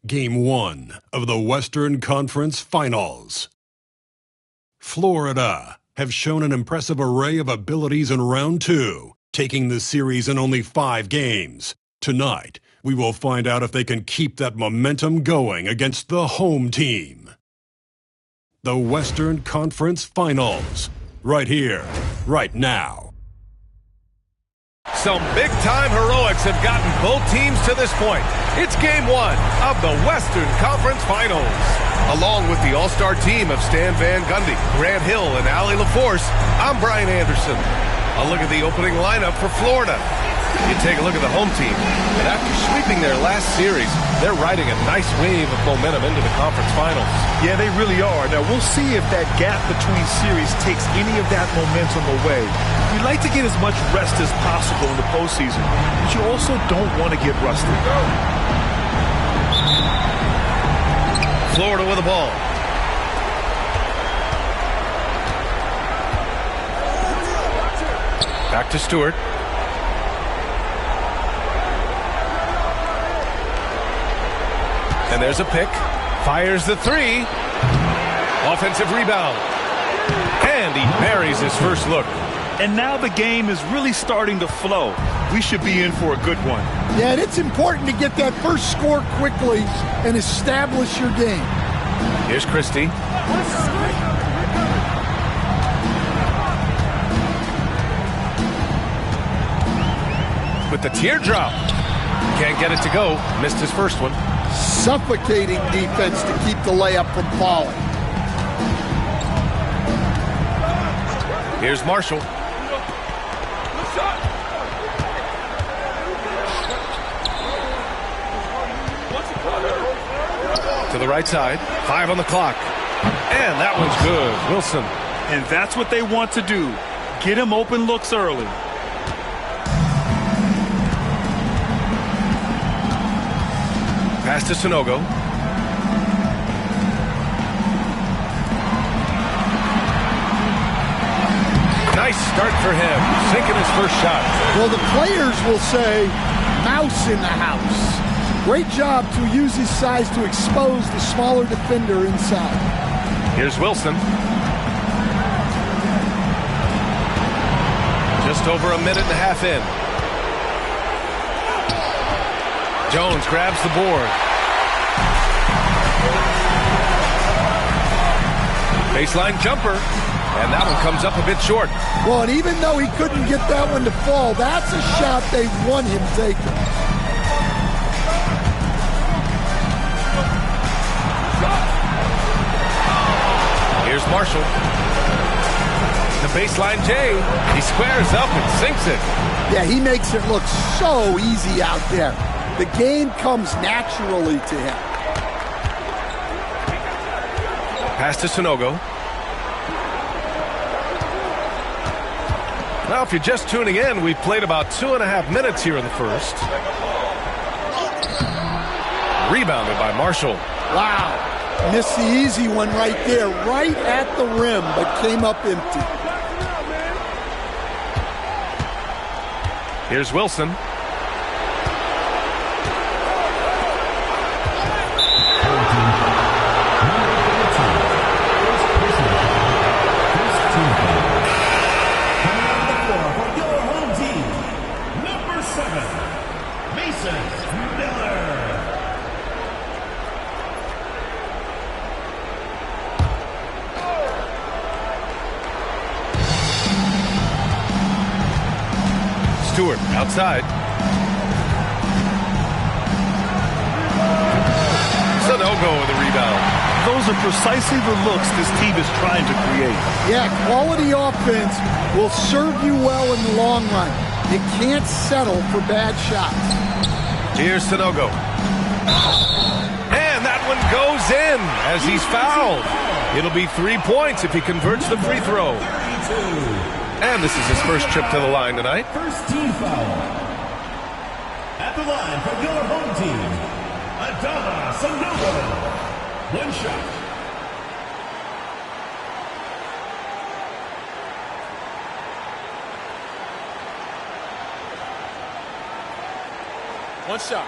Game 1 of the Western Conference Finals. Florida have shown an impressive array of abilities in round 2, taking the series in only 5 games. Tonight, we will find out if they can keep that momentum going against the home team. The Western Conference Finals, right here, right now. Some big-time heroics have gotten both teams to this point. It's Game 1 of the Western Conference Finals. Along with the all-star team of Stan Van Gundy, Grant Hill, and Allie LaForce, I'm Brian Anderson. A look at the opening lineup for Florida. You take a look at the home team, and after sweeping their last series, they're riding a nice wave of momentum into the conference finals. Yeah, they really are. Now, we'll see if that gap between series takes any of that momentum away. We'd like to get as much rest as possible in the postseason, but you also don't want to get rusty. Florida with the ball. Back to Stewart. And there's a pick. Fires the 3. Offensive rebound. And he buries his first look. And now the game is really starting to flow. We should be in for a good one. Yeah, and it's important to get that first score quickly and establish your game. Here's Christie. With the teardrop. Can't get it to go. Missed his first one. Suffocating defense to keep the layup from falling. Here's Marshall. To the right side. 5 on the clock. And that one's good. Wilson. And that's what they want to do. Get him open looks early. Pass to Sanogo. Nice start for him. Sinking his first shot. Well, the players will say, mouse in the house. Great job to use his size to expose the smaller defender inside. Here's Wilson. Just over a minute and a half in. Jones grabs the board. Baseline jumper. And that one comes up a bit short. Well, and even though he couldn't get that one to fall, that's a shot they want him taking. Here's Marshall. The baseline J. He squares up and sinks it. Yeah, he makes it look so easy out there. The game comes naturally to him. Pass to Sanogo. Now, if you're just tuning in, we've played about 2.5 minutes here in the first. Rebounded by Marshall. Wow. Missed the easy one right there, right at the rim, but came up empty. Here's Wilson. Stewart outside. Sanogo with the rebound. Those are precisely the looks this team is trying to create. Yeah, quality offense will serve you well in the long run. You can't settle for bad shots. Here's Sanogo. And that one goes in as he's fouled. It'll be 3 points if he converts the free throw. And this is his first trip to the line tonight. First team foul. At the line for your home team, Adama Sanogo. One shot. One shot.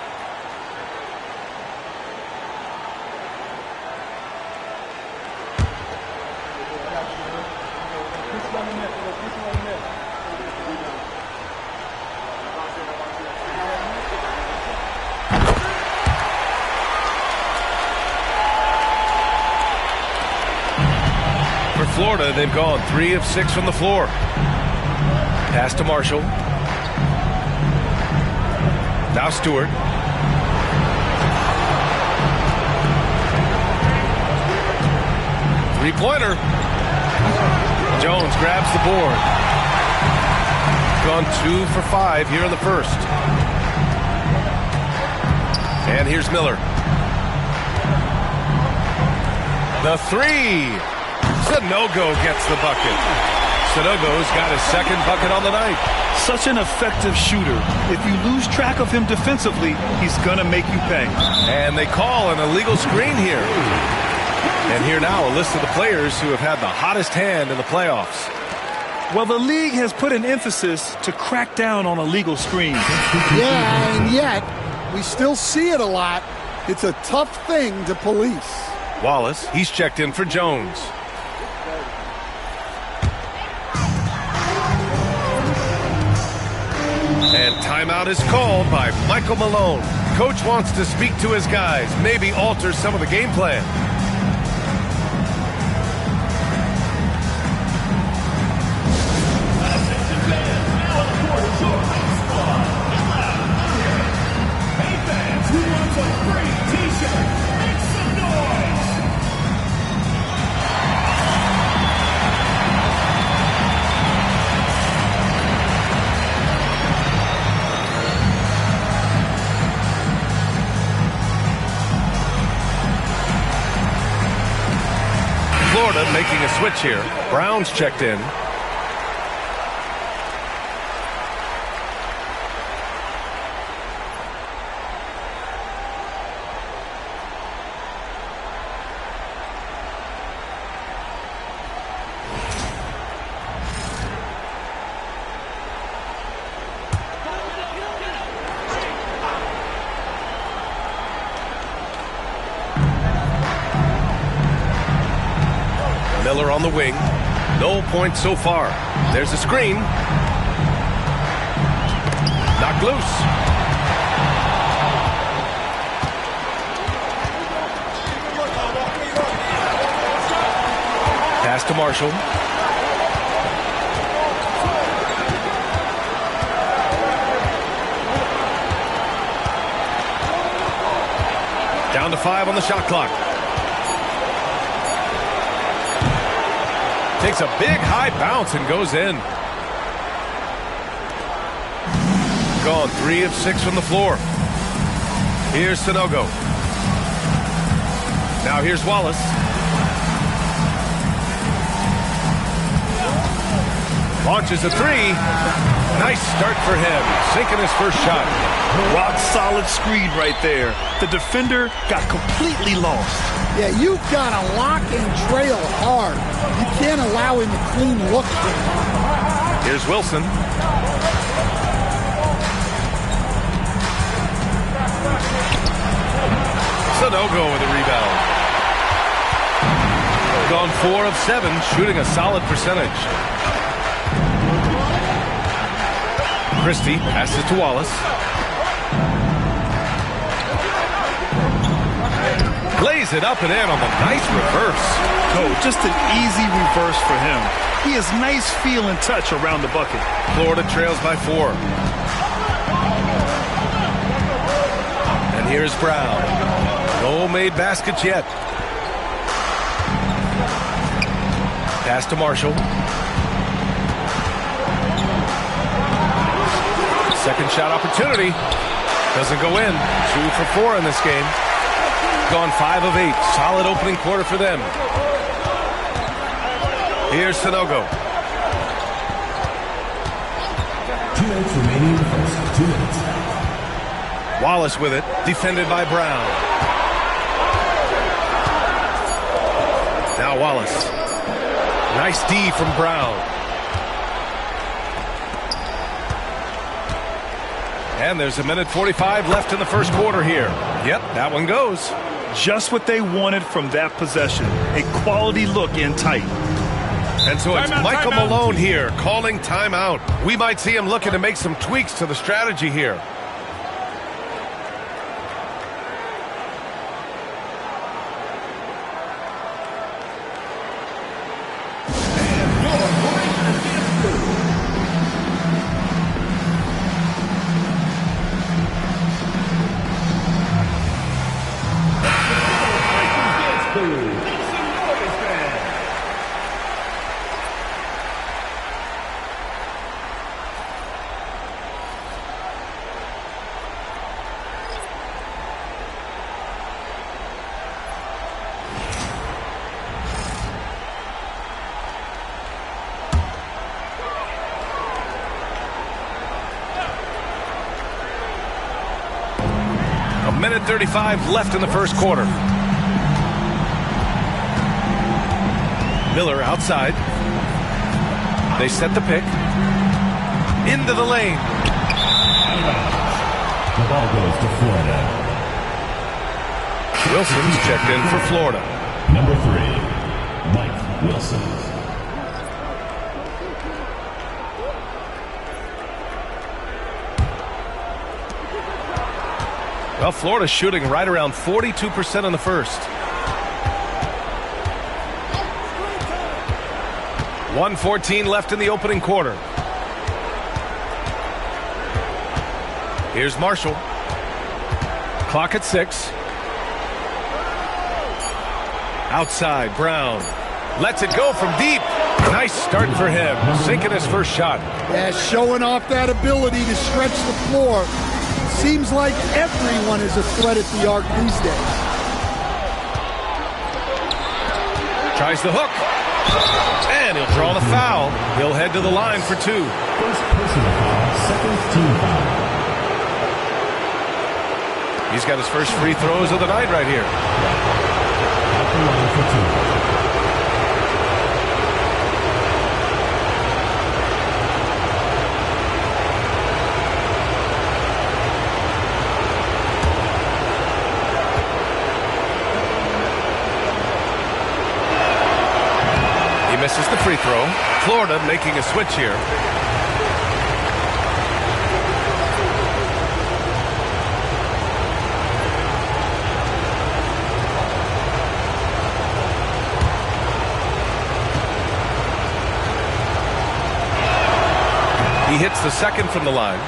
Florida, they've gone 3 of 6 from the floor. Pass to Marshall. Now Stewart. Three-pointer. Jones grabs the board. Gone 2 for 5 here in the first. And here's Miller. The three. Sanogo gets the bucket. Sanogo's got his second bucket on the night. Such an effective shooter. If you lose track of him defensively, he's going to make you pay. And they call an illegal screen here. And here now a list of the players who have had the hottest hand in the playoffs. Well, the league has put an emphasis to crack down on illegal screens. Yeah, and yet we still see it a lot. It's a tough thing to police. Wallace, he's checked in for Jones. And timeout is called by Michael Malone. Coach wants to speak to his guys, maybe alter some of the game plan. Florida making a switch here. Brown's checked in. Miller on the wing. No points so far. There's a screen. Knocked loose. Pass to Marshall. Down to 5 on the shot clock. Takes a big high bounce and goes in. Gone 3 of 6 from the floor. Here's Sanogo. Now here's Wallace. Launches a 3. Nice start for him. Sinking his first shot. Rock solid screen right there. The defender got completely lost. Yeah, you've got to lock and trail hard. You can't allow him a clean look. Here's Wilson. Sanogo with a rebound. Gone 4 of 7, shooting a solid percentage. Christie passes to Wallace. Lays it up and in on the nice reverse. Oh, just an easy reverse for him. He has nice feel and touch around the bucket. Florida trails by 4. And here's Brown. No made baskets yet. Pass to Marshall. Second shot opportunity. Doesn't go in. 2 for 4 in this game. Gone 5 of 8. Solid opening quarter for them. Here's Sanogo. 2 minutes remaining in the first. 2 minutes. Wallace with it. Defended by Brown. Now Wallace. Nice D from Brown. And there's 1:45 left in the first quarter here. Yep, that one goes. Just what they wanted from that possession. A quality look in tight. And so it's Michael Malone here calling timeout. We might see him looking to make some tweaks to the strategy here. 1:35 left in the first quarter. Miller outside. They set the pick. Into the lane. The ball goes to Florida. Wilson's checked in for Florida. Number 3, Mike Wilson. Well, Florida's shooting right around 42% in the first. 1:14 left in the opening quarter. Here's Marshall. Clock at 6. Outside, Brown. Lets it go from deep. Nice start for him. Sinking his first shot. Yeah, showing off that ability to stretch the floor. Seems like everyone is a threat at the arc these days. Tries the hook. And he'll draw the foul. He'll head to the line for 2. First personal foul, second team foul. He's got his first free throws of the night right here. At the line for 2. Misses the free throw. Florida making a switch here. He hits the second from the line.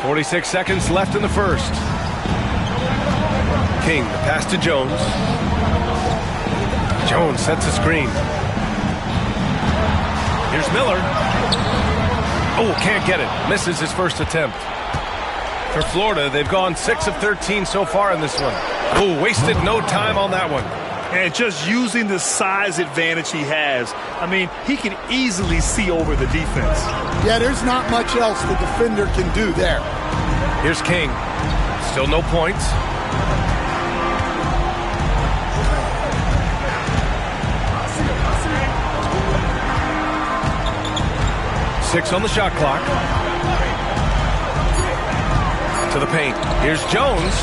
46 seconds left in the first. King, the pass to Jones. Jones sets a screen. Here's Miller. Oh, can't get it. Misses his first attempt. For Florida, they've gone 6 of 13 so far in this one. Oh, wasted no time on that one. And just using the size advantage he has. I mean, he can easily see over the defense. Yeah, there's not much else the defender can do there. Here's King. Still no points. Six on the shot clock. To the paint. Here's Jones.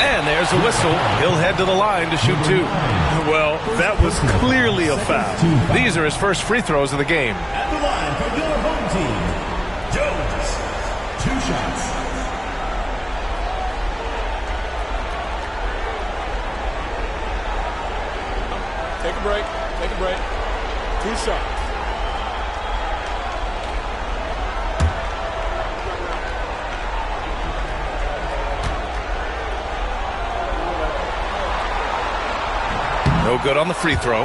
And there's a whistle. He'll head to the line to shoot 2. Well, that was clearly a foul. These are his first free throws of the game. At the line for your home team, Jones. 2 shots. Take a break. Take a break. 2 shots. No good on the free throw.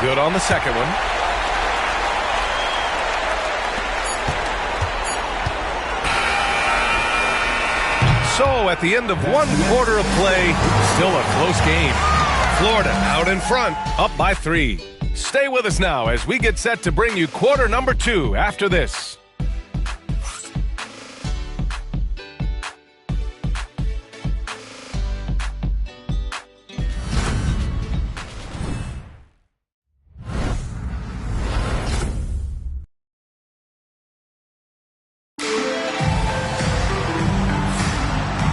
Good on the second one. So at the end of 1 quarter of play, still a close game. Florida out in front, up by 3. Stay with us now as we get set to bring you quarter number 2 after this.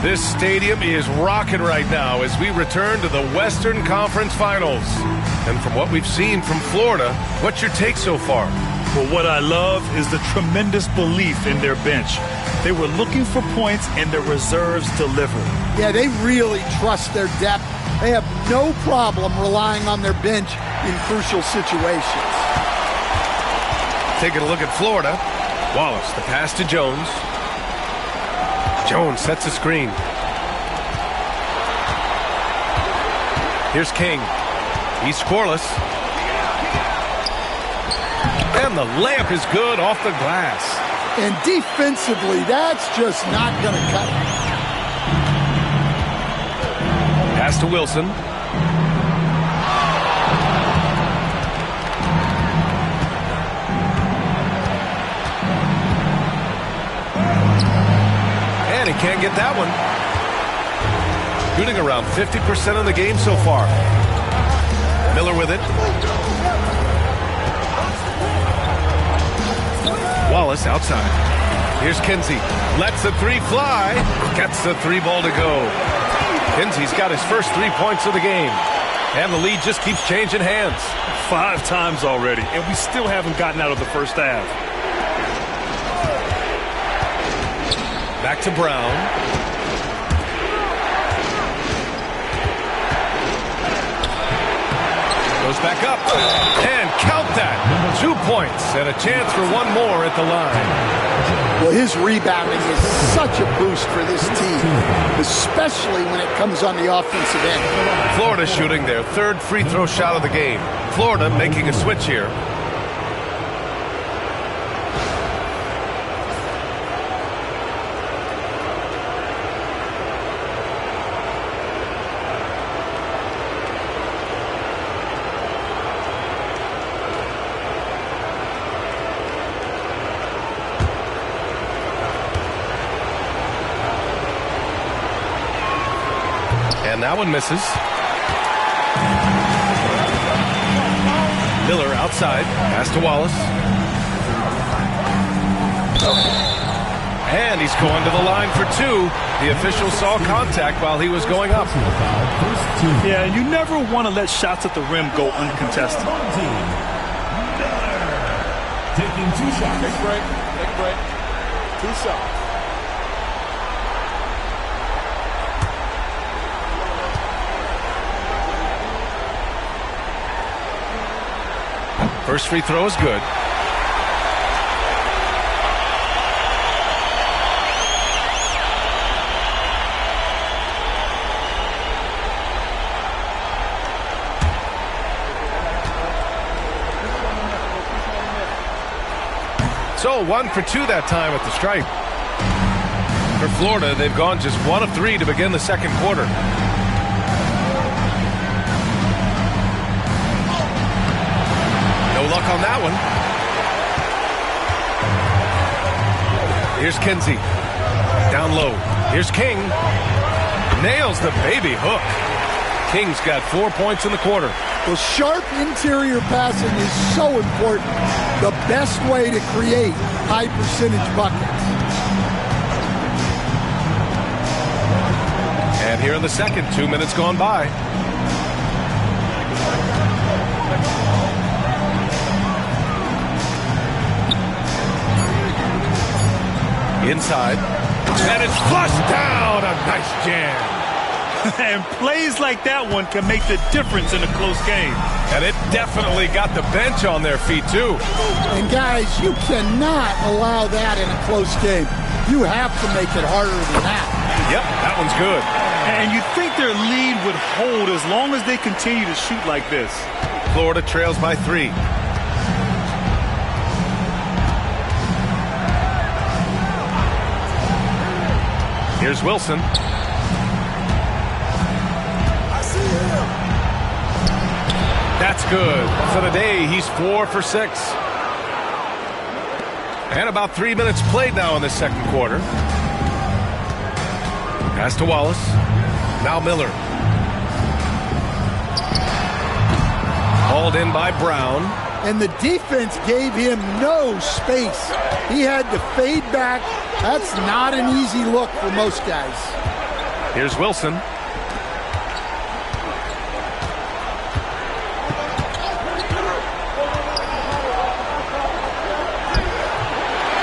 This stadium is rocking right now as we return to the Western Conference Finals. And from what we've seen from Florida, what's your take so far? Well, what I love is the tremendous belief in their bench. They were looking for points and their reserves delivered. Yeah, they really trust their depth. They have no problem relying on their bench in crucial situations. Taking a look at Florida. Wallace, the pass to Jones. Jones sets a screen. Here's King. He's scoreless. And the layup is good off the glass. And defensively, that's just not going to cut it. Pass to Wilson. And he can't get that one. Shooting around 50% of the game so far. Miller with it. Wallace outside. Here's Kinsey. Lets the three fly. Gets the three ball to go. Kinsey's got his first 3 points of the game. And the lead just keeps changing hands. 5 times already, and we still haven't gotten out of the first half. Back to Brown. Goes back up. And count that. 2 points and a chance for one more at the line. Well, his rebounding is such a boost for this team, especially when it comes on the offensive end. Florida shooting their 3rd free throw shot of the game. Florida making a switch here. And that one misses. Miller outside. Pass to Wallace. And he's going to the line for 2. The official saw contact while he was going up. Yeah, you never want to let shots at the rim go uncontested. Taking 2 shots. Take a break. Take a break. 2 shots. First free throw is good. So 1 for 2 that time at the stripe. For Florida, they've gone just 1 of 3 to begin the second quarter. No luck on that one. Here's Kinsey. Down low. Here's King. Nails the baby hook. King's got 4 points in the quarter. Well, sharp interior passing is so important. The best way to create high percentage buckets. And here in the second, 2 minutes gone by. Inside. And it's flushed down. A nice jam. And plays like that one can make the difference in a close game. And it definitely got the bench on their feet, too. And, guys, you cannot allow that in a close game. You have to make it harder than that. Yep, that one's good. And you think their lead would hold as long as they continue to shoot like this. Florida trails by 3. Here's Wilson. That's good. For the day, he's 4 for 6. And about 3 minutes played now in the second quarter. Pass to Wallace. Now Miller. Hauled in by Brown. And the defense gave him no space. He had to fade back. That's not an easy look for most guys. Here's Wilson.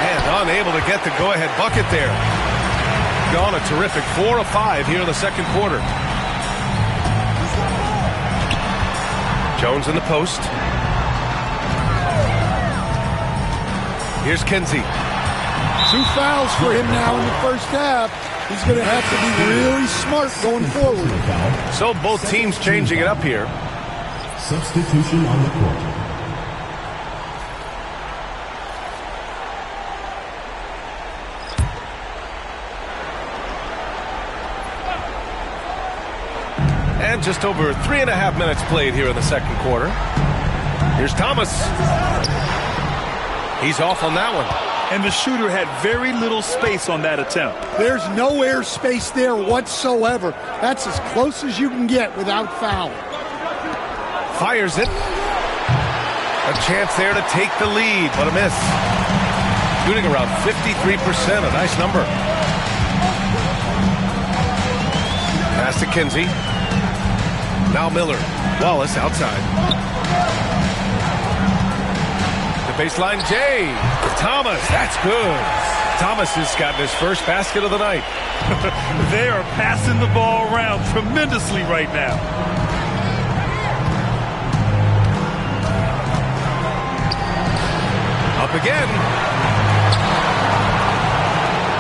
And unable to get the go-ahead bucket there. Gone a terrific 4 of 5 here in the second quarter. Jones in the post. Here's Kinsey. 2 fouls for him now in the first half. He's going to have to be really smart going forward. So both teams changing it up here. Substitution on the court. And just over 3.5 minutes played here in the second quarter. Here's Thomas. He's off on that one. And the shooter had very little space on that attempt. There's no air space there whatsoever. That's as close as you can get without foul. Fires it. A chance there to take the lead, but a miss. Shooting around 53%, a nice number. Pass to Kinsey. Now Miller. Wallace outside. The baseline, Jay. Thomas, that's good. Thomas has gotten his first basket of the night. They are passing the ball around tremendously right now. Up again.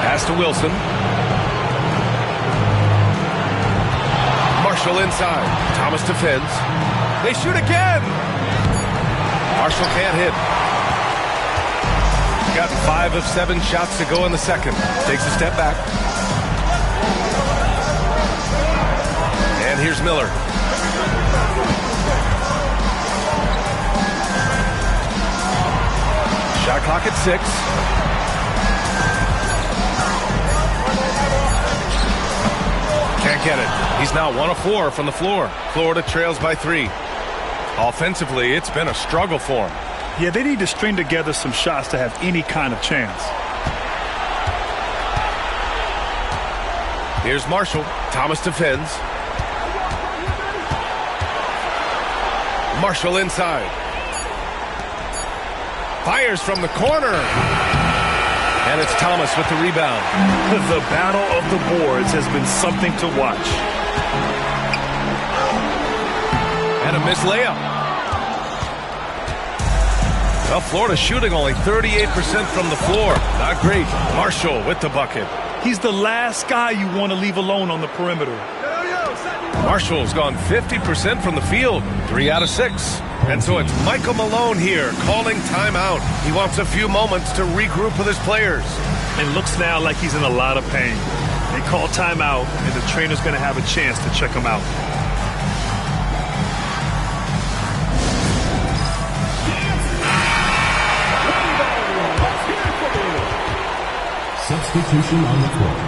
Pass to Wilson. Marshall inside. Thomas defends. They shoot again. Marshall can't hit. Got 5 of 7 shots to go in the second. Takes a step back. And here's Miller. Shot clock at 6. Can't get it. He's now 1 of 4 from the floor. Florida trails by 3. Offensively, it's been a struggle for him. Yeah, they need to string together some shots to have any kind of chance. Here's Marshall. Thomas defends. Marshall inside. Fires from the corner. And it's Thomas with the rebound. The battle of the boards has been something to watch. And a missed layup. Well, Florida shooting only 38% from the floor. Not great. Marshall with the bucket. He's the last guy you want to leave alone on the perimeter. Marshall's gone 50% from the field. 3 out of 6. And so it's Michael Malone here calling timeout. He wants a few moments to regroup with his players. And looks now like he's in a lot of pain. They call timeout, and the trainer's going to have a chance to check him out. Substitution on the court.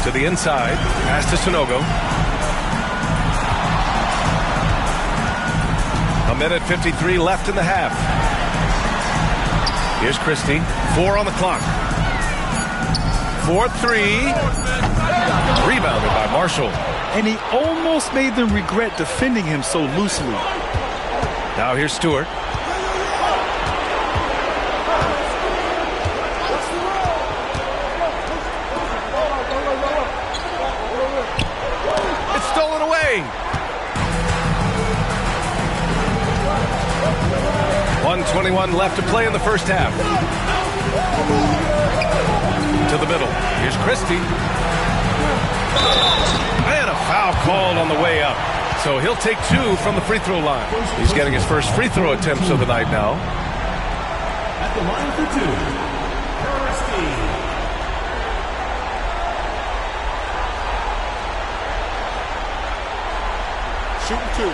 To the inside, pass to Sanogo. 1:53 left in the half. Here's Christie. 4 on the clock. 4-3. Rebounded by Marshall. And he almost made them regret defending him so loosely. Now here's Stewart. It's stolen away. 1:21 left to play in the first half. To the middle. Here's Christie. And a foul called on the way up. So he'll take 2 from the free throw line. He's getting his first free throw attempts of the night now. At the line for 2, Christie. Shooting 2.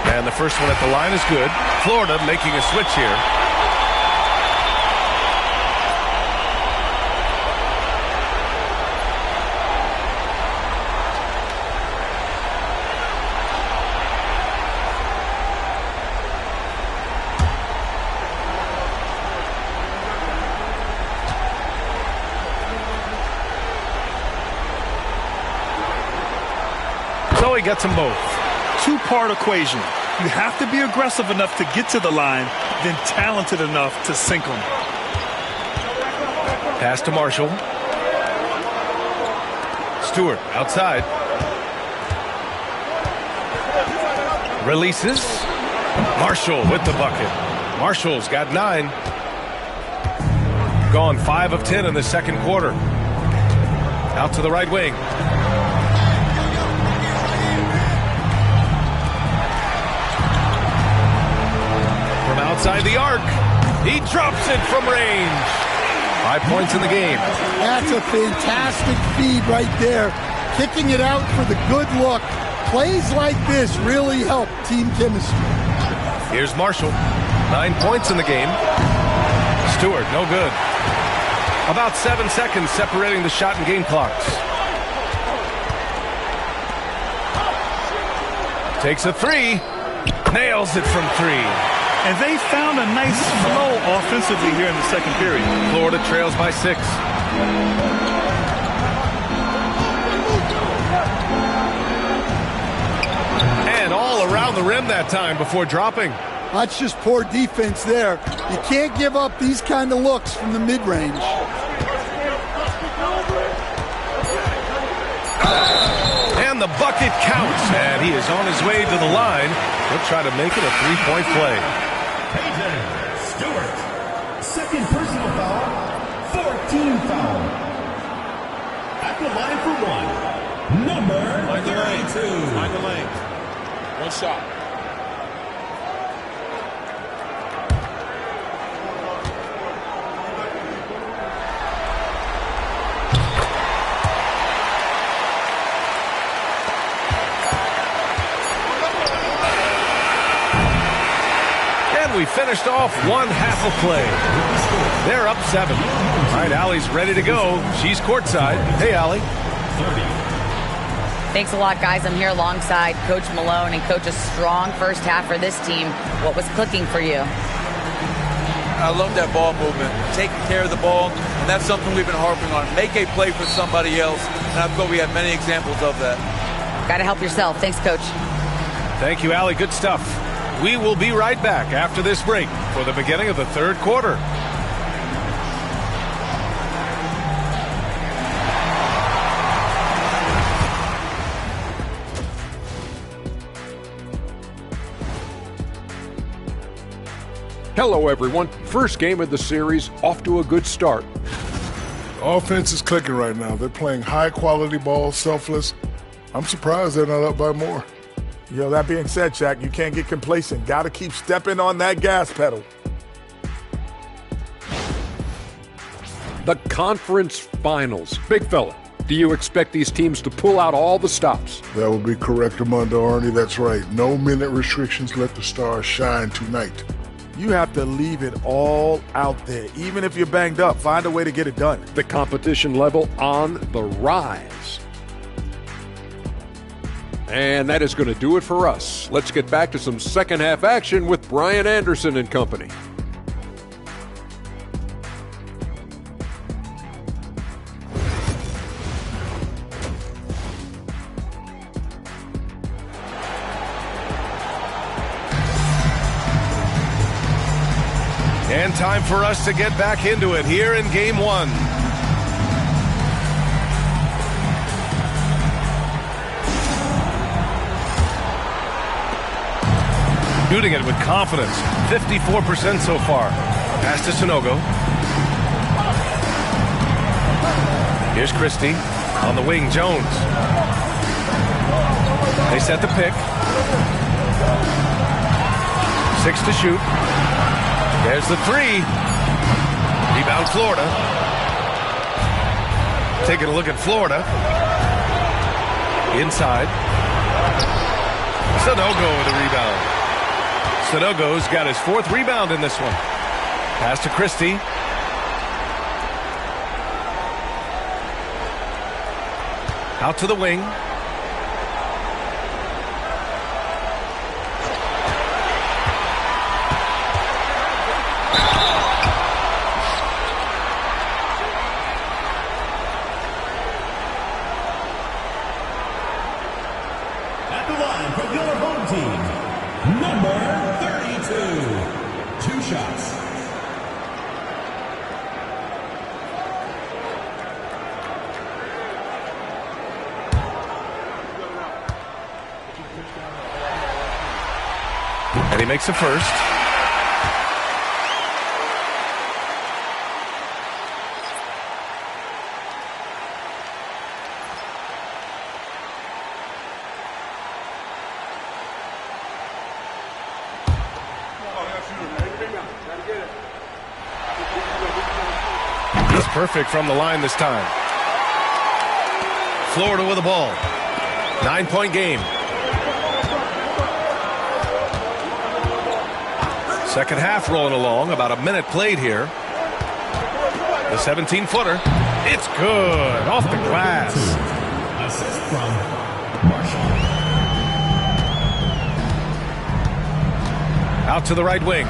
And the first one at the line is good. Florida making a switch here. he gets them both. Two-part equation. You have to be aggressive enough to get to the line, then talented enough to sink them. Pass to Marshall. Stewart outside. Releases. Marshall with the bucket. Marshall's got 9. Gone 5 of 10 in the second quarter. Out to the right wing. From outside the arc. He drops it from range. 5 points in the game. That's a fantastic feed right there. Kicking it out for the good look. Plays like this really help team chemistry. Here's Marshall. 9 points in the game. Stewart, no good. About 7 seconds separating the shot and game clocks. Takes a 3. Nails it from 3. And they found a nice flow offensively here in the second period. Florida trails by 6. And all around the rim that time before dropping. That's just poor defense there. You can't give up these kind of looks from the mid-range. And the bucket counts. And he is on his way to the line. He'll try to make it a 3-point play. Creighton Stewart. Second personal foul. 14 foul. At the line for 1. Number 32. Find the lane. One shot. We finished off one half of play. They're up 7. All right, Allie's ready to go. She's courtside. Hey, Allie. Thanks a lot, guys. I'm here alongside Coach Malone, and Coach, a strong first half for this team. What was clicking for you? I love that ball movement, taking care of the ball, and that's something we've been harping on. Make a play for somebody else, and I thought we had many examples of that. Got to help yourself. Thanks, Coach. Thank you, Allie. Good stuff. We will be right back after this break for the beginning of the third quarter. Hello, everyone. First game of the series, off to a good start. Offense is clicking right now. They're playing high-quality ball, selfless. I'm surprised they're not up by more. Yo, that being said, Shaq, you can't get complacent. Got to keep stepping on that gas pedal. The conference finals. Big fella, do you expect these teams to pull out all the stops? That would be correct, Armando Arnie. That's right. No minute restrictions. Let the stars shine tonight. You have to leave it all out there. Even if you're banged up, find a way to get it done. The competition level on the rise. And that is going to do it for us. Let's get back to some second half action with Brian Anderson and company. And time for us to get back into it here in game 1. Shooting it with confidence. 54% so far. Pass to Sanogo. Here's Christie. On the wing, Jones. They set the pick. 6 to shoot. There's the 3. Rebound Florida. Taking a look at Florida. Inside. Sanogo with a rebound. Sanogo's got his 4th rebound in this one. Pass to Christie. Out to the wing. At the line for your home team, number 32. 2 shots. And he makes a first. He's perfect from the line this time. Florida with the ball. 9-point game. Second half rolling along. About a minute played here. The 17-footer. It's good. Off the glass. Assist from Marshall. Out to the right wing.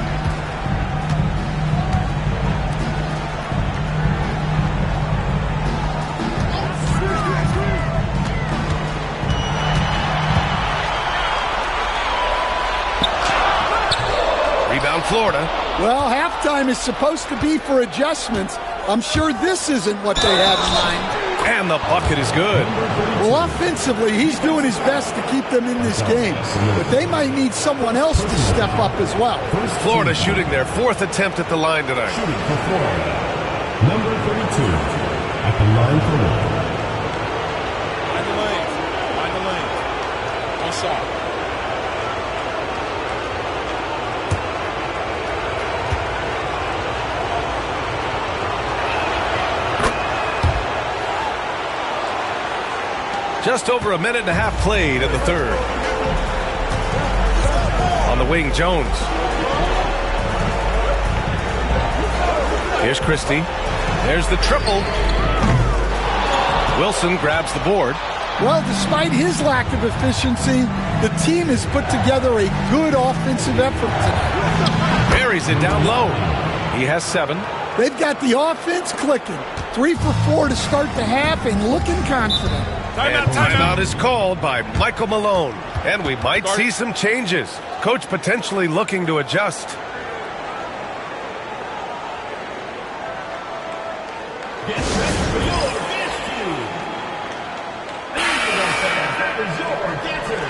Rebound Florida. Well, halftime is supposed to be for adjustments. I'm sure this isn't what they had in mind. And the bucket is good. Well, offensively, he's doing his best to keep them in this game. But they might need someone else to step up as well. Florida shooting their 4th attempt at the line tonight. Shooting for Florida, number 32. At the line for one. Find the lane. Find the lane. One shot. Just over a minute and a half played in the third. On the wing, Jones. Here's Christie. There's the triple. Wilson grabs the board. Well, despite his lack of efficiency, the team has put together a good offensive effort tonight. Buries it down low. He has 7. They've got the offense clicking. 3 for 4 to start the half and looking confident. Timeout is called by Michael Malone. And we might see some changes. Coach potentially looking to adjust. Get ready for your dance cue. That was your dancer.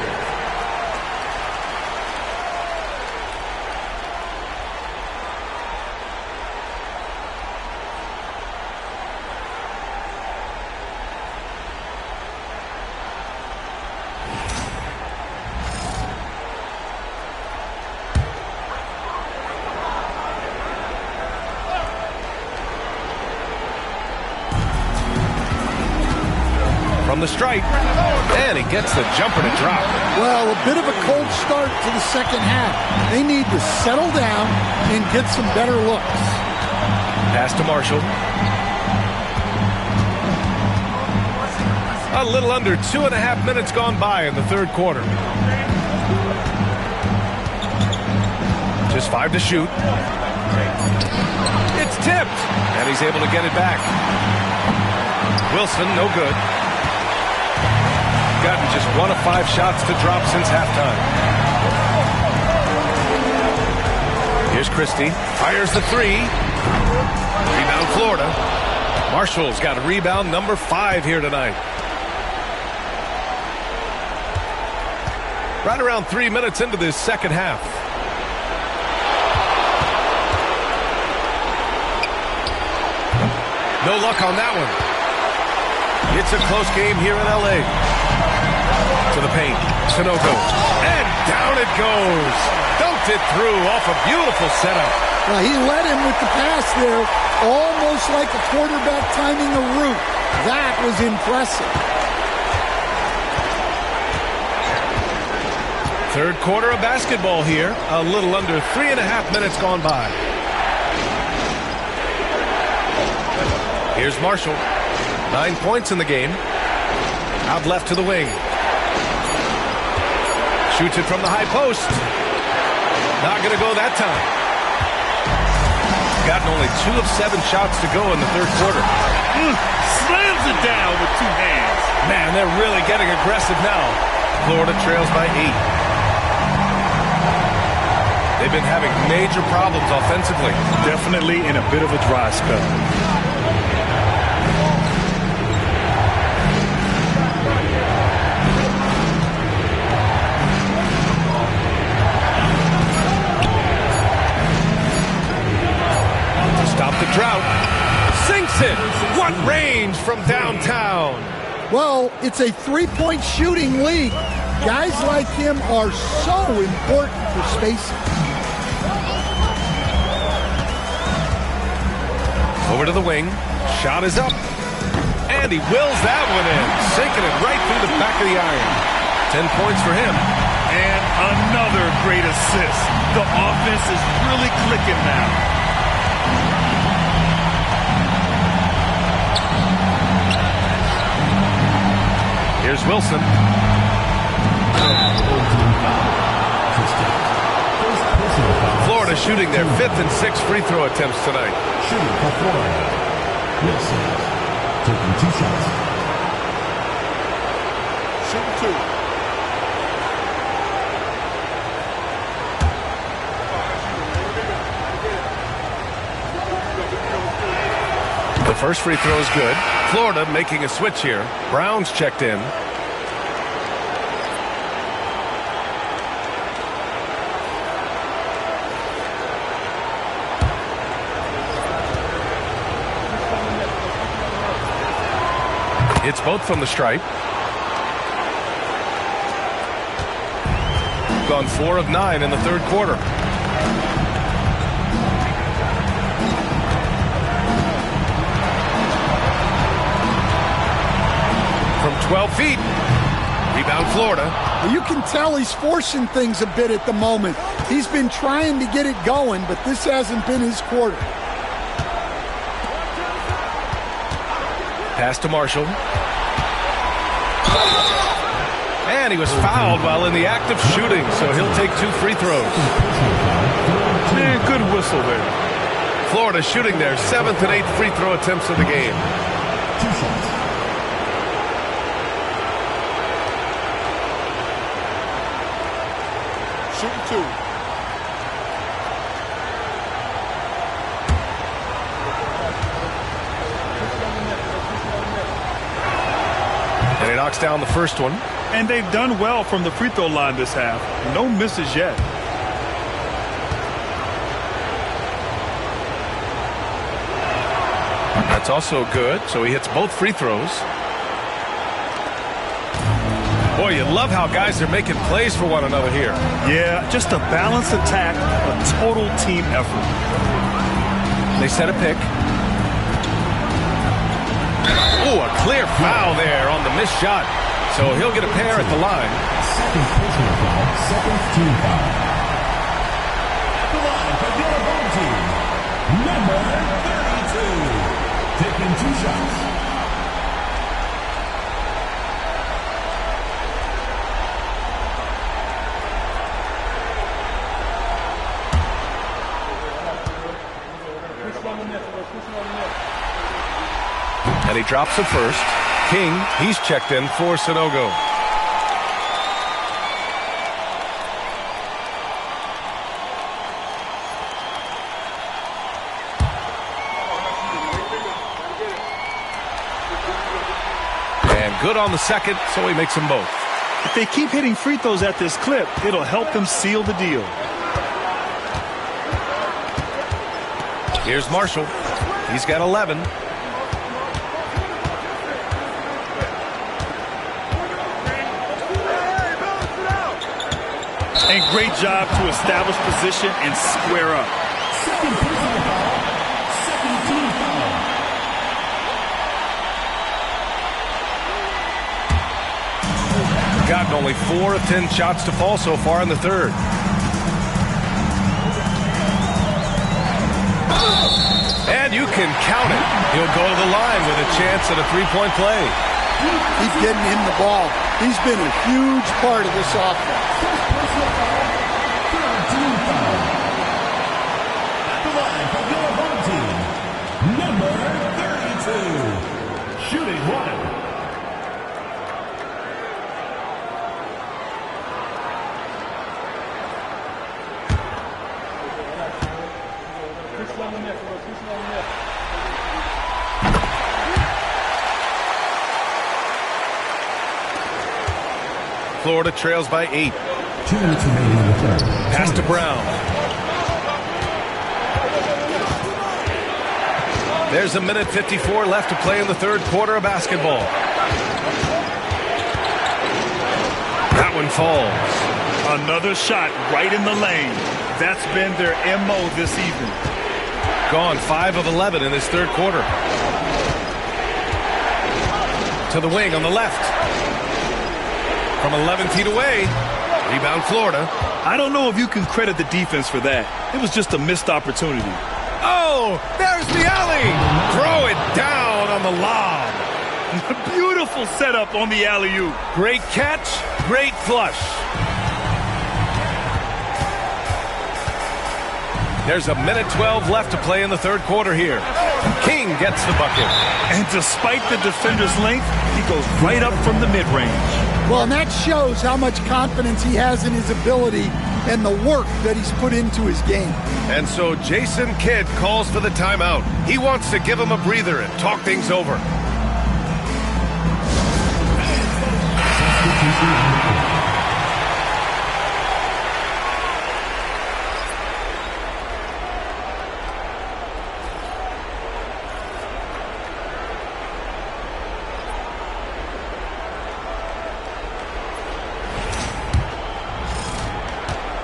From the stripe, and he gets the jumper to drop. Well, a bit of a cold start to the second half. They need to settle down and get some better looks. Pass to Marshall. A little under 2.5 minutes gone by in the third quarter. Just 5 to shoot. It's tipped, and he's able to get it back. Wilson, no good. Gotten just 1 of 5 shots to drop since halftime. Here's Christie. Fires the 3. Rebound Florida. Marshall's got a rebound number 5 here tonight. Right around 3 minutes into this second half. No luck on that one. It's a close game here in L.A. To the paint. Sunogo. And down it goes. Dunked it through off a beautiful setup. Well, he led him with the pass there, almost like a quarterback timing a route. That was impressive. Third quarter of basketball here. A little under 3.5 minutes gone by. Here's Marshall. 9 points in the game. Out left to the wing. Shoots it from the high post. Not going to go that time. Gotten only 2 of 7 shots to go in the third quarter. Slams it down with 2 hands. Man, they're really getting aggressive now. Florida trails by 8. They've been having major problems offensively. Definitely in a bit of a dry spell. Stop the drought. Sinks it. What range from downtown. Well, it's a three-point shooting league. Guys like him are so important for spacing. Over to the wing. Shot is up. And he wills that one in. Sinking it right through the back of the iron. 10 points for him. And another great assist. The offense is really clicking now. Here's Wilson. Florida shooting their 5th and 6th free throw attempts tonight. Shooting for Florida. Wilson taking 2 shots. Shooting 2. The first free throw is good. Florida making a switch here. Brown's checked in. It's both from the stripe. Gone 4 of 9 in the third quarter. From 12 feet. Rebound Florida. You can tell he's forcing things a bit at the moment. He's been trying to get it going, but this hasn't been his quarter. Pass to Marshall. And he was fouled while in the act of shooting, so he'll take 2 free throws. Man, good whistle there. Florida shooting their 7th and 8th free throw attempts of the game. 2 shots. Shooting 2. And he knocks down the first one. And they've done well from the free throw line this half. No misses yet. That's also good, so he hits both free throws. Boy, you love how guys are making plays for one another here. Yeah, just a balanced attack, a total team effort. They set a pick. Oh, a clear foul there on the missed shot. So he'll get a pair at the line. Second personal foul, second team foul. At the line for your home team, number 32. Taking 2 shots. And he drops the first. King, he's checked in for Sanogo. And good on the second, so he makes them both. If they keep hitting free throws at this clip, it'll help them seal the deal. Here's Marshall. He's got 11. And great job to establish position and square up. Second personal foul, second team foul. Gotten only 4 of 10 shots to fall so far in the third. And you can count it. He'll go to the line with a chance at a 3-point play. Keep getting him the ball. He's been a huge part of this offense. At the line for your home team, number 32. Shooting 1. Florida trails by 8. 2 minutes remaining in the third. Pass to Brown. There's a minute 54 left to play in the third quarter of basketball. That one falls. Another shot right in the lane. That's been their MO this evening. Gone 5 of 11 in this third quarter. To the wing on the left. From 11 feet away. Rebound Florida. I don't know if you can credit the defense for that. It was just a missed opportunity. Oh, there's the alley. Throw it down on the lob. Beautiful setup on the alley-oop. Great catch, great flush. There's a minute 12 left to play in the third quarter here. King gets the bucket. And despite the defender's length, he goes right up from the mid-range. Well, and that shows how much confidence he has in his ability and the work that he's put into his game. And so Jason Kidd calls for the timeout. He wants to give him a breather and talk things over.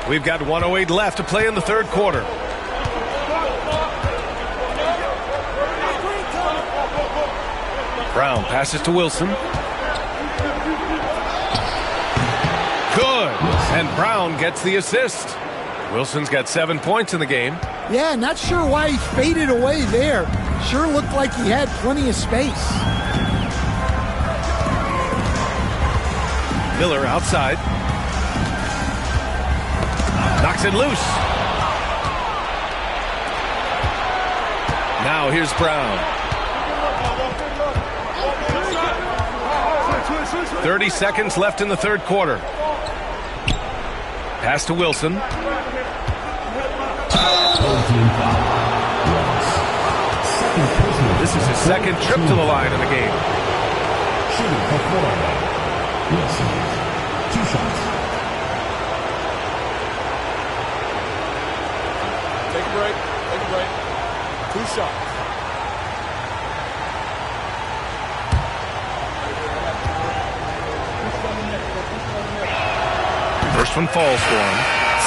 We've got 1:08 left to play in the third quarter. Brown passes to Wilson. Good. And Brown gets the assist. Wilson's got 7 points in the game. Yeah, not sure why he faded away there. Sure looked like he had plenty of space. Miller outside. Knocks it loose. Now here's Brown. 30 seconds left in the third quarter. Pass to Wilson. This is his second trip to the line in the game. Shooting for Florida. Wilson. 2 shots. Take a break. Take a break. 2 shots. First one falls for him.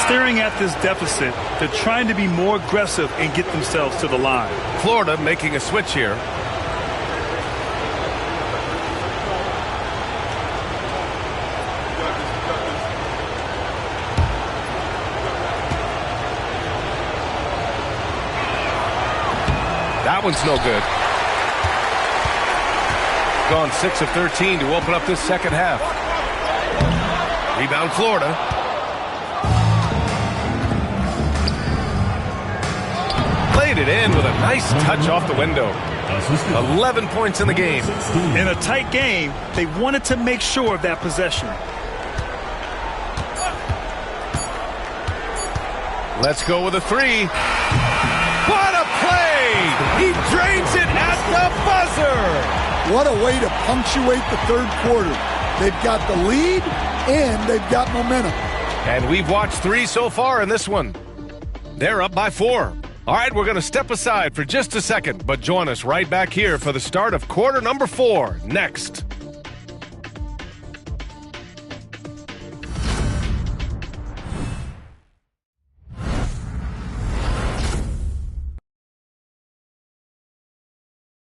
Staring at this deficit, they're trying to be more aggressive and get themselves to the line. Florida making a switch here. That one's no good. Gone 6 of 13 to open up this second half. Rebound Florida. Played it in with a nice touch off the window. 11 points in the game. In a tight game, they wanted to make sure of that possession. Let's go with a 3. What a play! He drains it at the buzzer! What a way to punctuate the third quarter. They've got the lead and they've got momentum. And we've watched 3 so far in this one. They're up by 4. All right, we're going to step aside for just a second, but join us right back here for the start of quarter number 4 next.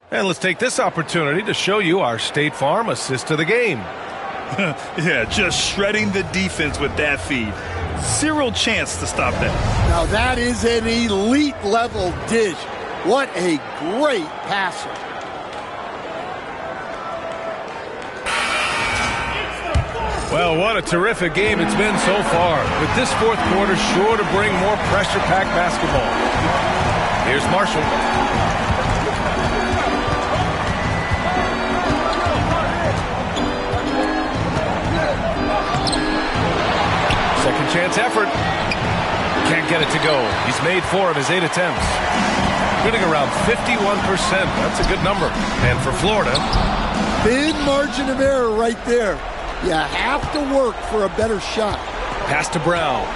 And let's take this opportunity to show you our State Farm assist to the game. Yeah, just shredding the defense with that feed. Zero chance to stop that. Now that is an elite level dish. What a great passer. Well, what a terrific game it's been so far. With this fourth quarter sure to bring more pressure-packed basketball. Here's Marshall. Second chance effort. Can't get it to go. He's made 4 of his 8 attempts. Shooting around 51%. That's a good number. And for Florida, thin margin of error right there. You have to work for a better shot. pass to Brown.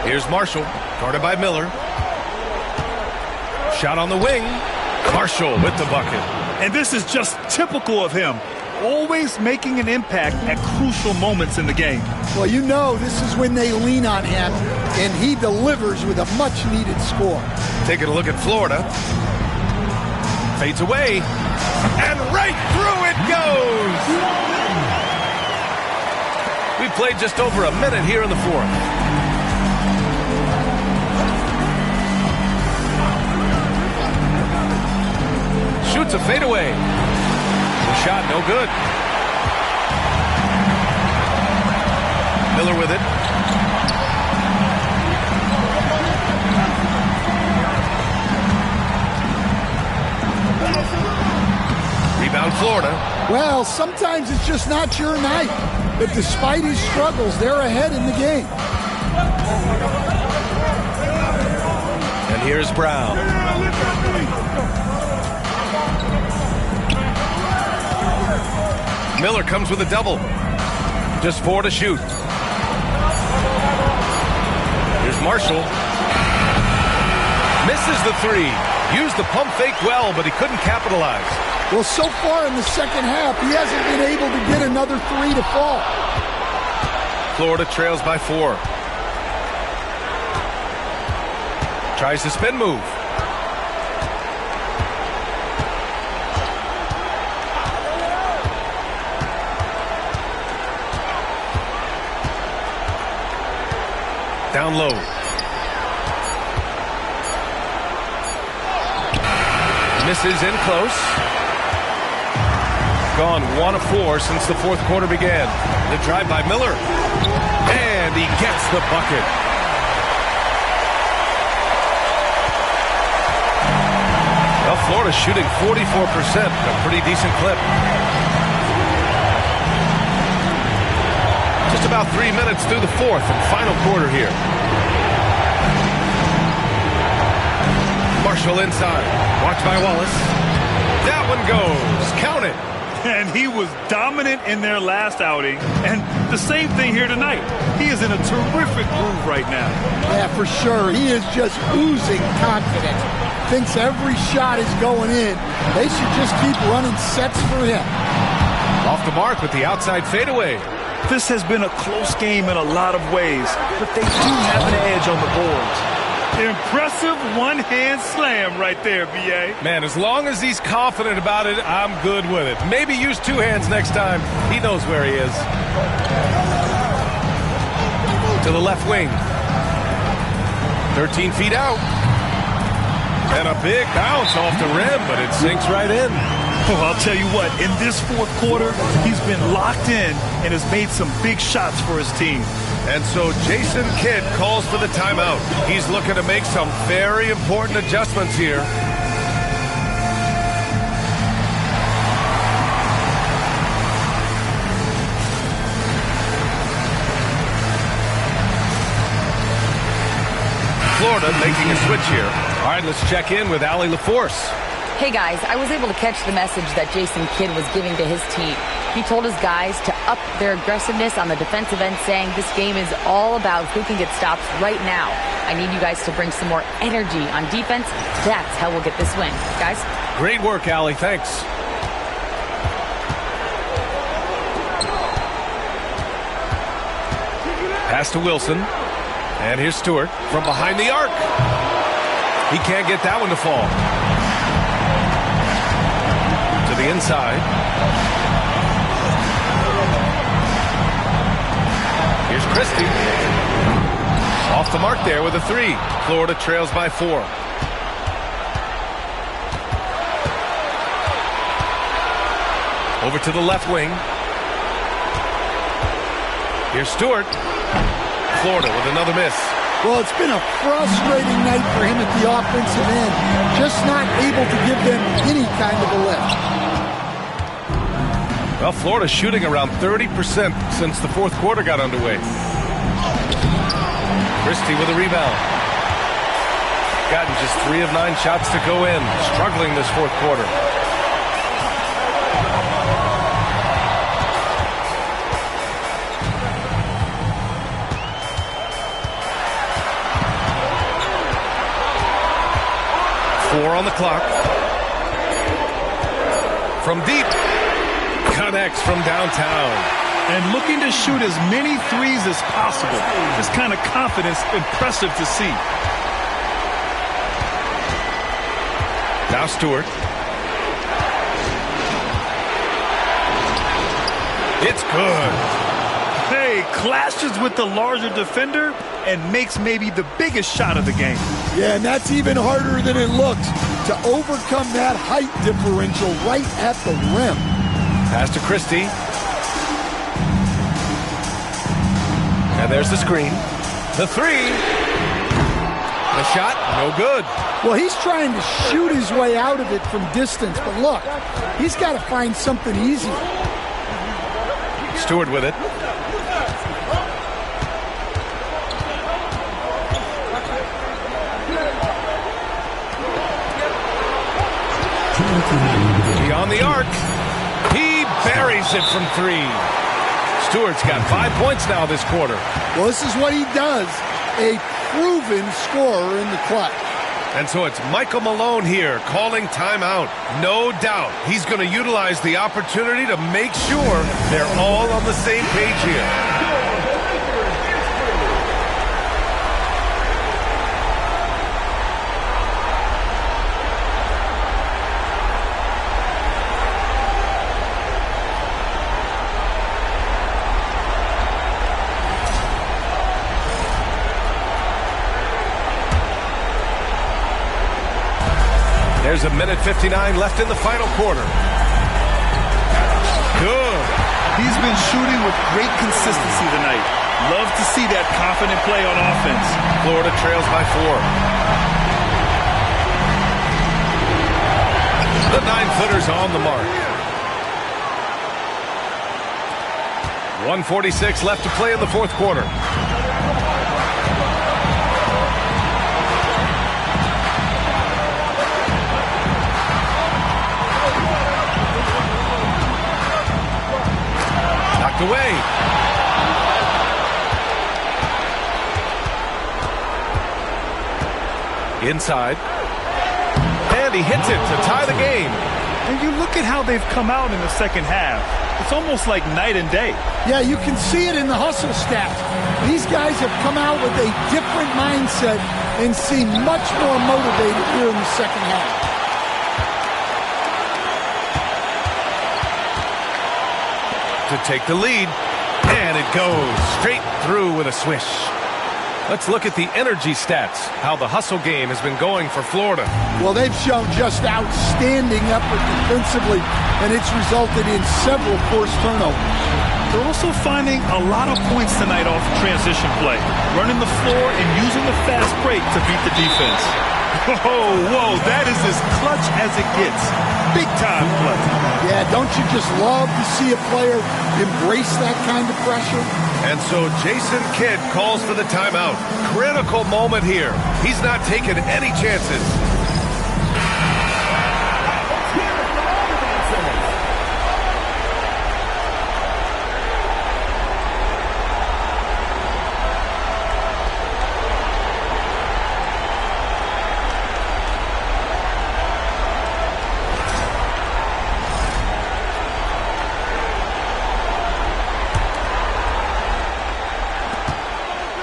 Here's Marshall, guarded by Miller. Shot on the wing. Marshall with the bucket. And this is just typical of him. Always making an impact at crucial moments in the game. Well, you know this is when they lean on him, and he delivers with a much-needed score. Taking a look at Florida. Fades away. And right through it goes! We played just over a minute here in the fourth. Shoots a fadeaway. The shot no good. Miller with it. Rebound Florida. Well, sometimes it's just not your night. But despite his struggles, they're ahead in the game. And here's Brown. Miller comes with a double. Just 4 to shoot. Here's Marshall. Misses the 3. Used the pump fake well, but he couldn't capitalize. Well, so far in the second half, he hasn't been able to get another 3 to fall. Florida trails by 4. Tries the spin move. Down low. Misses in close. Gone 1 of 4 since the fourth quarter began. The drive by Miller. And he gets the bucket. Well, Florida's shooting 44%, a pretty decent clip. Just about 3 minutes through the fourth and final quarter here. Marshall inside. Watched by Wallace. That one goes. Count it. And he was dominant in their last outing. And the same thing here tonight. He is in a terrific groove right now. Yeah, for sure. He is just oozing confidence. Thinks every shot is going in. They should just keep running sets for him. Off the mark with the outside fadeaway. This has been a close game in a lot of ways, but they do have an edge on the boards. Impressive one-hand slam right there, B.A. Man, as long as he's confident about it, I'm good with it. Maybe use 2 hands next time. He knows where he is. To the left wing. 13 feet out. And a big bounce off the rim, but it sinks right in. Well, I'll tell you what, in this fourth quarter, he's been locked in and has made some big shots for his team. And so Jason Kidd calls for the timeout. He's looking to make some very important adjustments here. Florida making a switch here. All right, let's check in with Allie LaForce. Hey guys, I was able to catch the message that Jason Kidd was giving to his team. He told his guys to up their aggressiveness on the defensive end, saying this game is all about who can get stops right now. I need you guys to bring some more energy on defense. That's how we'll get this win. Guys? Great work, Allie. Thanks. Pass to Wilson. And here's Stewart from behind the arc. He can't get that one to fall. To the inside. Here's Christie. Off the mark there with a 3. Florida trails by 4. Over to the left wing. Here's Stewart. Florida with another miss. Well, it's been a frustrating night for him at the offensive end. Just not able to give them any kind of a lift. Well, Florida's shooting around 30% since the fourth quarter got underway. Christie with a rebound. Gotten just 3 of 9 shots to go in. Struggling this fourth quarter. Four on the clock. From deep. Connects from downtown. And looking to shoot as many threes as possible. This kind of confidence, impressive to see. Now Stewart. It's good. Hey, clashes with the larger defender and makes maybe the biggest shot of the game. Yeah, and that's even harder than it looks to overcome that height differential right at the rim. Pass to Christie. And there's the screen. The three. The shot, no good. Well, he's trying to shoot his way out of it from distance, but look, he's got to find something easier. Stewart with it. Beyond the arc. He buries it from 3. Stewart's got 5 points now this quarter. Well, this is what he does. A proven scorer in the clutch. And so it's Michael Malone here calling timeout. No doubt he's going to utilize the opportunity to make sure they're all on the same page here. There's a minute 59 left in the final quarter. Good. He's been shooting with great consistency tonight. Love to see that confident play on offense. Florida trails by 4. The 9-footer's on the mark. 1:46 left to play in the fourth quarter. Away. Inside. And he hits it to tie the game. And you look at how they've come out in the second half. It's almost like night and day. Yeah, you can see it in the hustle stats. These guys have come out with a different mindset and seem much more motivated here in the second half. To take the lead, and it goes straight through with a swish. Let's look at the energy stats, how the hustle game has been going for Florida. Well, they've shown just outstanding effort defensively, and it's resulted in several forced turnovers. They're also finding a lot of points tonight off transition play, running the floor and using the fast break to beat the defense. Whoa, that is as clutch as it gets. Big time clutch. Yeah, don't you just love to see a player embrace that kind of pressure? And so Jason Kidd calls for the timeout. Critical moment here. He's not taking any chances.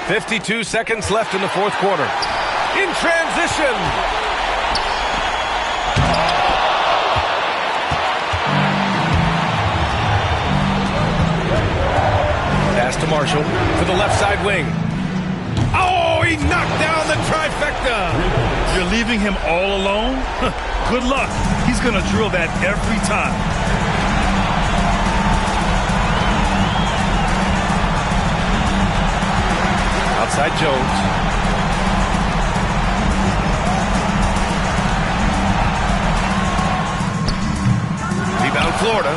.52 seconds left in the fourth quarter. In transition. Pass to Marshall for the left side wing. Oh, he knocked down the trifecta. You're leaving him all alone? Good luck. He's going to drill that every time. Outside Jones. Rebound Florida.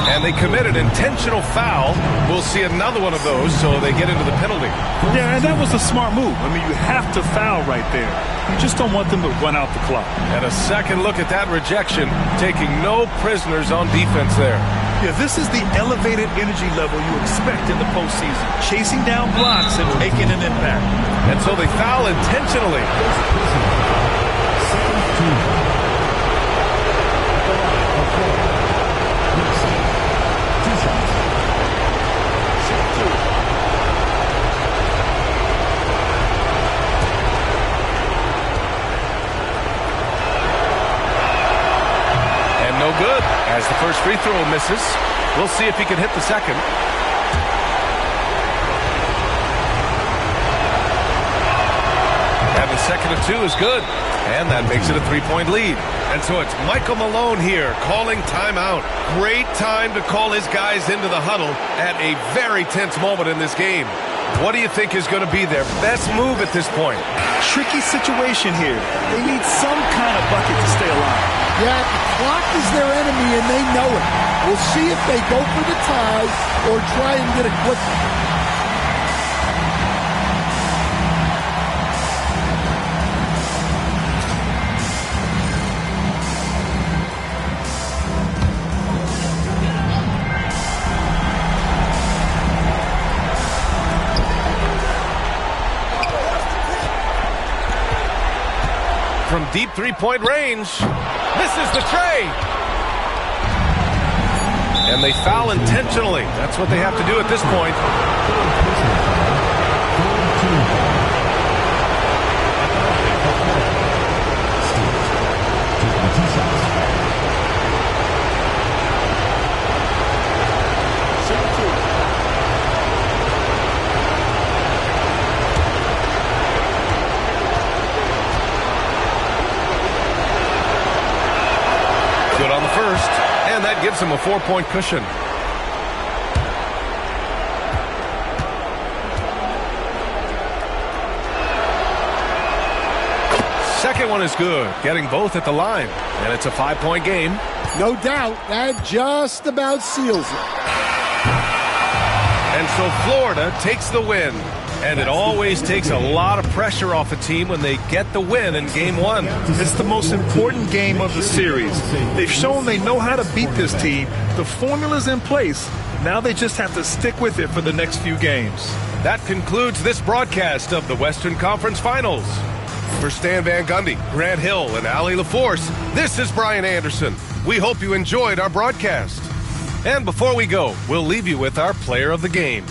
And they commit an intentional foul. We'll see another one of those, so they get into the penalty. Yeah, and that was a smart move. I mean, you have to foul right there. You just don't want them to run out the clock. And a second look at that rejection, taking no prisoners on defense there. Yeah, this is the elevated energy level you expect in the postseason. Chasing down blocks and making an impact. And so they foul intentionally. No good, as the first free throw misses. We'll see if he can hit the second. And the second of two is good. And that makes it a 3-point lead. And so it's Michael Malone here calling timeout. Great time to call his guys into the huddle at a very tense moment in this game. What do you think is going to be their best move at this point? Tricky situation here. They need some kind of bucket to stay alive. Yeah, the clock is their enemy, and they know it. We'll see if they go for the tie or try and get a quick one. From deep three-point range, misses the tray. And they foul intentionally. That's what they have to do at this point. Good on the first, and that gives him a 4-point cushion. Second one is good, getting both at the line, and it's a 5-point game. No doubt, that just about seals it. And so Florida takes the win. And it always takes a lot of pressure off a team when they get the win in Game 1. It's the most important game of the series. They've shown they know how to beat this team. The formula's in place. Now they just have to stick with it for the next few games. That concludes this broadcast of the Western Conference Finals. For Stan Van Gundy, Grant Hill, and Allie LaForce, this is Brian Anderson. We hope you enjoyed our broadcast. And before we go, we'll leave you with our player of the game.